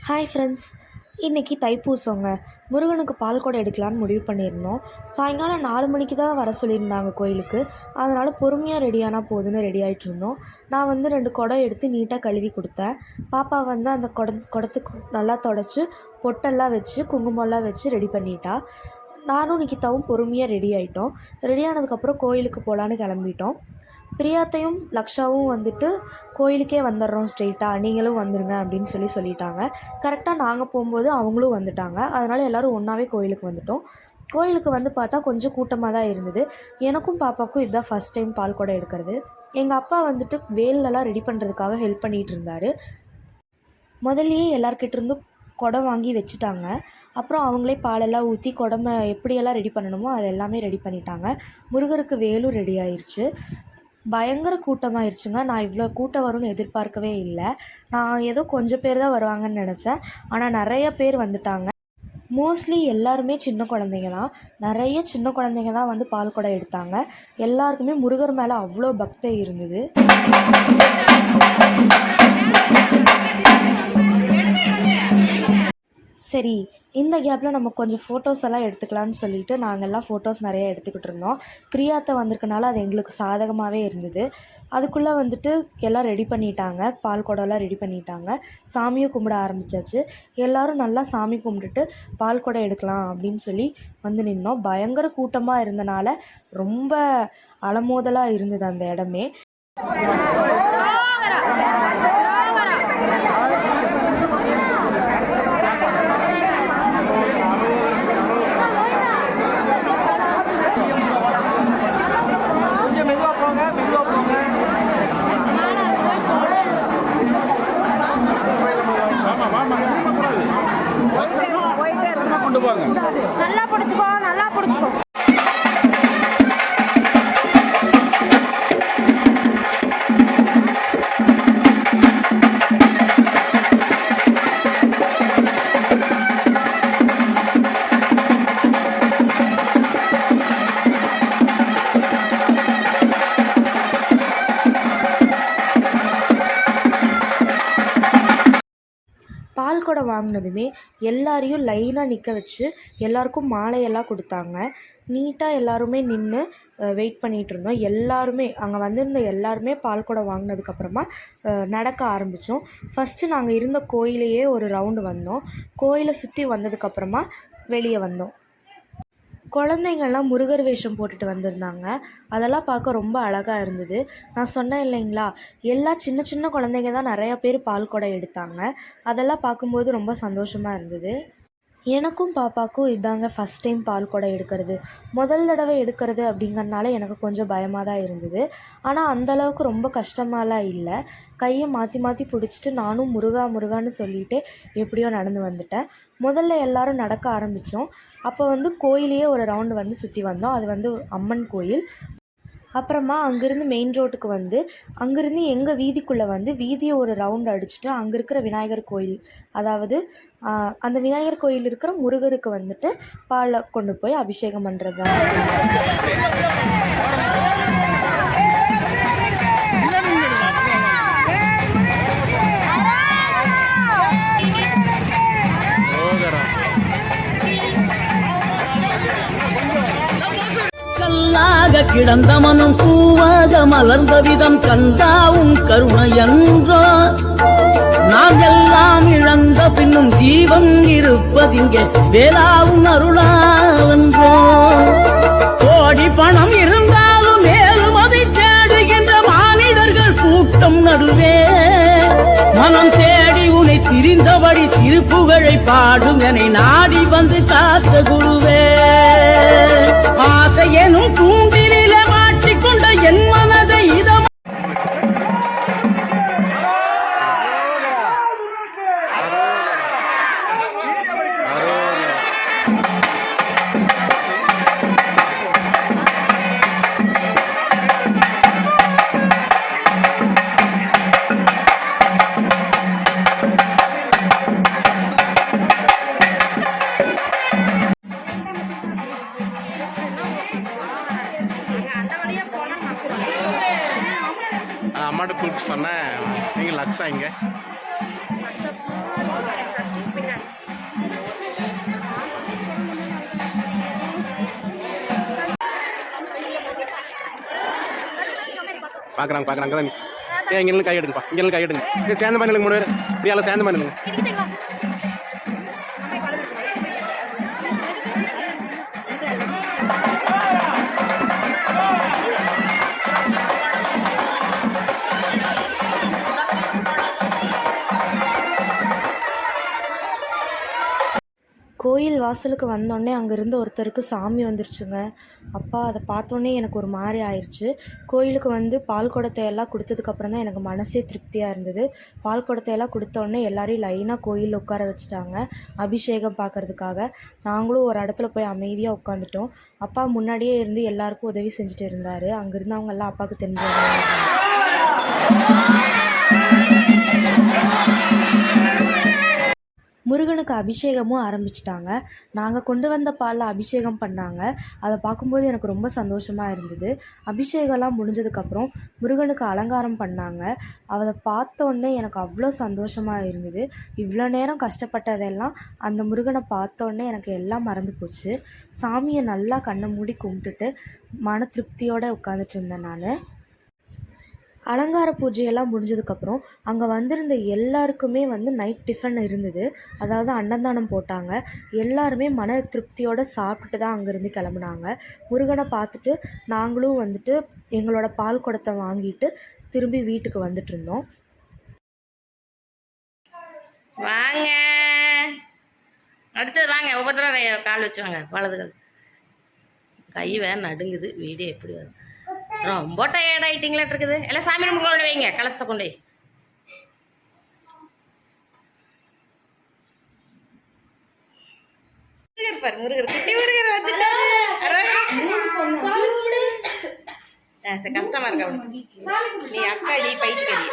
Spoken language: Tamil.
ஹாய் ஃப்ரெண்ட்ஸ், இன்றைக்கி தைப்பூசங்க. முருகனுக்கு பால் குடம் எடுக்கலான்னு முடிவு பண்ணியிருந்தோம். சாயங்காலம் 4 மணிக்கு தான் வர சொல்லியிருந்தாங்க கோயிலுக்கு. அதனால் பொறுமையாக ரெடியானா போதுன்னு ரெடி ஆகிட்டு இருந்தோம். நான் 2 குடம் எடுத்து நீட்டாக கழுவி கொடுத்தேன். பாப்பா அந்த குடத்துக்கு நல்லா தொடச்சி பொட்டெல்லாம் வச்சு குங்குமம்லாம் வச்சு ரெடி பண்ணிட்டா. நானும் நிக்கிதாவும் பொறுமையாக ரெடி ஆகிட்டோம். ரெடி ஆனதுக்கப்புறம் கோயிலுக்கு போகலான்னு கிளம்பிட்டோம். பிரியாத்தையும் லக்ஷாவும் கோயிலுக்கே வந்துடுறோம் ஸ்ட்ரெயிட்டாக, நீங்களும் வந்துடுங்க அப்படின்னு சொல்லிட்டாங்க. கரெக்டாக நாங்கள் போகும்போது அவங்களும் வந்துட்டாங்க. அதனால் எல்லோரும் ஒன்றாவே கோயிலுக்கு வந்துட்டோம். கோயிலுக்கு பார்த்தா கொஞ்சம் கூட்டமாக தான் இருந்தது. எனக்கும் பாப்பாவுக்கும் இதுதான் ஃபஸ்ட் டைம் பால் குடம் எடுக்கிறது. எங்கள் அப்பா வேலெல்லாம் ரெடி பண்ணுறதுக்காக ஹெல்ப் பண்ணிகிட்டு இருந்தார். முதல்லையே எல்லார்கிட்டேருந்தும் குடம் வாங்கி வச்சுட்டாங்க. அப்புறம் அவங்களே பாலெல்லாம் ஊற்றி குடமை எப்படியெல்லாம் ரெடி பண்ணணுமோ அது எல்லாமே ரெடி பண்ணிட்டாங்க. முருகருக்கு வேலும் ரெடி ஆயிடுச்சு. பயங்கர கூட்டமாகிடுச்சுங்க. நான் இவ்வளோ கூட்டம் வரும்னு எதிர்பார்க்கவே இல்லை. நான் ஏதோ கொஞ்சம் பேர் தான் வருவாங்கன்னு நினச்சேன். ஆனால் நிறைய பேர் வந்துட்டாங்க. மோஸ்ட்லி எல்லாருமே சின்ன குழந்தைங்க தான். நிறைய சின்ன குழந்தைங்க தான் பால் குடம் எடுத்தாங்க. எல்லாருக்குமே முருகர் மேலே அவ்வளோ பக்தி இருந்தது. சரி, இந்த கேப்பில் நம்ம கொஞ்சம் ஃபோட்டோஸ் எல்லாம் எடுத்துக்கலான்னு சொல்லிட்டு நாங்கள்லாம் ஃபோட்டோஸ் நிறையா எடுத்துக்கிட்டு இருந்தோம். பிரியாத்தை வந்திருக்கனால அது எங்களுக்கு சாதகமாகவே இருந்தது. அதுக்குள்ளே எல்லாம் ரெடி பண்ணிட்டாங்க. பால் குடம்லாம் ரெடி பண்ணிட்டாங்க. சாமியும் கும்பிட ஆரம்பித்தாச்சு. எல்லோரும் நல்லா சாமி கும்பிட்டுட்டு பால் குடம் எடுக்கலாம் அப்படின்னு சொல்லி நின்னோம். பயங்கர கூட்டமாக இருந்தனால ரொம்ப அலமோதலாக இருந்தது அந்த இடமே. நல்லா பிடிச்சிக்கோ, நல்லா பிடிச்சிக்கோ. பால் குடம் வாங்கினதுமே எல்லாரையும் லைனாக நிற்க வச்சு எல்லாருக்கும் மாலையெல்லாம் கொடுத்தாங்க. நீட்டாக எல்லாருமே நின்று வெயிட் பண்ணிகிட்டு இருந்தோம். எல்லாருமே அங்கே வந்திருந்த எல்லாருமே பால் குடம் வாங்கினதுக்கப்புறமா நடக்க ஆரம்பித்தோம். ஃபஸ்ட்டு நாங்கள் இருந்த கோயிலையே ஒரு ரவுண்டு வந்தோம். கோயிலை சுற்றி வந்ததுக்கப்புறமா வெளியே வந்தோம். குழந்தைங்கள்லாம் முருகர் வேஷம் போட்டுட்டு வந்திருந்தாங்க. அதெல்லாம் பார்க்க ரொம்ப அழகாக இருந்தது. நான் சொன்னேன் இல்லைங்களா, எல்லா சின்ன சின்ன குழந்தைங்க தான் நிறையா பேர் பால் குடம் எடுத்தாங்க. அதெல்லாம் பார்க்கும்போது ரொம்ப சந்தோஷமாக இருந்தது. எனக்கும் பாப்பாவுக்கும் இதாங்க ஃபஸ்ட் டைம் பால் குடம் எடுக்கிறது. முதல் தடவை எடுக்கிறது அப்படிங்கிறனால எனக்கு கொஞ்சம் பயமாக தான் இருந்தது. ஆனால் அந்தளவுக்கு ரொம்ப கஷ்டமாலாம் இல்லை. கையை மாற்றி மாற்றி பிடிச்சிட்டு நானும் முருகா முருகான்னு சொல்லிட்டு எப்படியோ நடந்து வந்துட்டேன். முதல்ல எல்லோரும் நடக்க ஆரம்பித்தோம். அப்போ கோயிலையே ஒரு ரவுண்டு சுற்றி வந்தோம். அது அம்மன் கோயில். அப்புறமா அங்கேருந்து மெயின் ரோட்டுக்கு அங்கேருந்து எங்கள் வீதிக்குள்ளே வீதியை ஒரு ரவுண்ட் அடிச்சுட்டு அங்கே இருக்கிற விநாயகர் கோயில், அதாவது அந்த விநாயகர் கோயில் இருக்கிற முருகருக்கு பாலை கொண்டு போய் அபிஷேகம் பண்ணுறது தான். கிடந்த மனம் பூவாக மலர்ந்த விதம் கந்தாவும் கருணை என்றோ. நாம் எல்லாம் இழந்த பின்னும் ஜீவன் இருப்பதிங்கே வேளாவும் அருளாவென்றோ. கோடி பணம் இருந்தாலும் மேலும் அதை தேடுகின்ற மானிடர்கள் கூட்டம் நடுவே மனம் தேடி உனை திரிந்தபடி திருப்புகழை பாடும் என நாடி வந்து காத்த குருவே. ஆசை எனும் கூண்டிலே மாட்டிக்கொண்ட என் மனதை இதம் அம்மாட்ட கூப்பிட்டு சொன்னேன். நீங்கள் லக்ஸா இங்கே பார்க்குறாங்க பார்க்குறாங்க தான் ஏன் இங்கேருந்து கை எடுங்கப்பா இங்கேருந்து கை எடுங்க ஏ சேர்ந்த மாதிரி நில்லுங்க 3 பேர் இப்படியால சேர்ந்த மாதிரி நில்லுங்க கோயில் வாசலுக்கு வந்தோடனே அங்கேருந்து ஒருத்தருக்கு சாமி வந்துருச்சுங்க. அப்பா அதை பார்த்தோன்னே எனக்கு ஒரு மாதிரி ஆயிடுச்சு. கோயிலுக்கு வந்து பால் குடத்தை எல்லாம் கொடுத்ததுக்கப்புறம் தான் எனக்கு மனசே திருப்தியாக இருந்தது. பால் குடத்தை எல்லாம் கொடுத்தோடனே எல்லாரையும் லைனாக கோயிலில் உட்கார வச்சுட்டாங்க அபிஷேகம் பார்க்குறதுக்காக. நாங்களும் ஒரு இடத்துல போய் அமைதியாக உட்காந்துட்டோம். அப்பா முன்னாடியே இருந்து எல்லாருக்கும் உதவி செஞ்சுட்டு இருந்தார். அங்கே இருந்தவங்க எல்லாம் அப்பாவுக்கு தெரிஞ்சவங்க. முருகனுக்கு அபிஷேகமும் ஆரம்பிச்சிட்டாங்க. நாங்கள் கொண்டு வந்த பாலில் அபிஷேகம் பண்ணாங்க. அதை பார்க்கும்போது எனக்கு ரொம்ப சந்தோஷமாக இருந்தது. அபிஷேகம்லாம் முடிஞ்சதுக்கப்புறம் முருகனுக்கு அலங்காரம் பண்ணாங்க. அதை பார்த்தோன்னே எனக்கு அவ்வளோ சந்தோஷமாக இருந்தது. இவ்வளோ நேரம் கஷ்டப்பட்டதெல்லாம் அந்த முருகனை பார்த்தோன்னே எனக்கு எல்லாம் மறந்து போச்சு. சாமியை நல்லா கண்ணை மூடி கும்பிட்டுட்டு மன திருப்தியோடு உட்காந்துட்டு இருந்தேன் நான். அலங்கார பூஜையெல்லாம் முடிஞ்சதுக்கப்புறம் அங்கே வந்திருந்த எல்லாருக்குமே வந்து நைட் டிஃபன் இருந்தது. அதாவது அன்னதானம் போட்டாங்க. எல்லாருமே மன திருப்தியோடு சாப்பிட்டுட்டு தான் அங்கேருந்து கிளம்புனாங்க. முருகனை பார்த்துட்டு நாங்களும் வந்துட்டு எங்களோட பால் குடத்தை வாங்கிட்டு திரும்பி வீட்டுக்கு வந்துட்டு இருந்தோம். வாங்க அடுத்தது வாங்க ஒவ்வொருத்தரும் கால் வச்சு வாங்க வலது கால். கை வேற நடுங்குது. வீடியோ எப்படி வரும்? ரொம்ப டயர்ட் ஆயிட்டீங்களாட்டு இருக்குது. எல்லாம் சாமி ரூமுக்குள்ள கொண்டு வைங்க கலசத்தை கொண்டு இருப்பாரு முருகர் குட்டி முருகர் வந்துட்டாரு. கஷ்டமா இருக்கா நீ அக்காடி பைத்தியக்காரி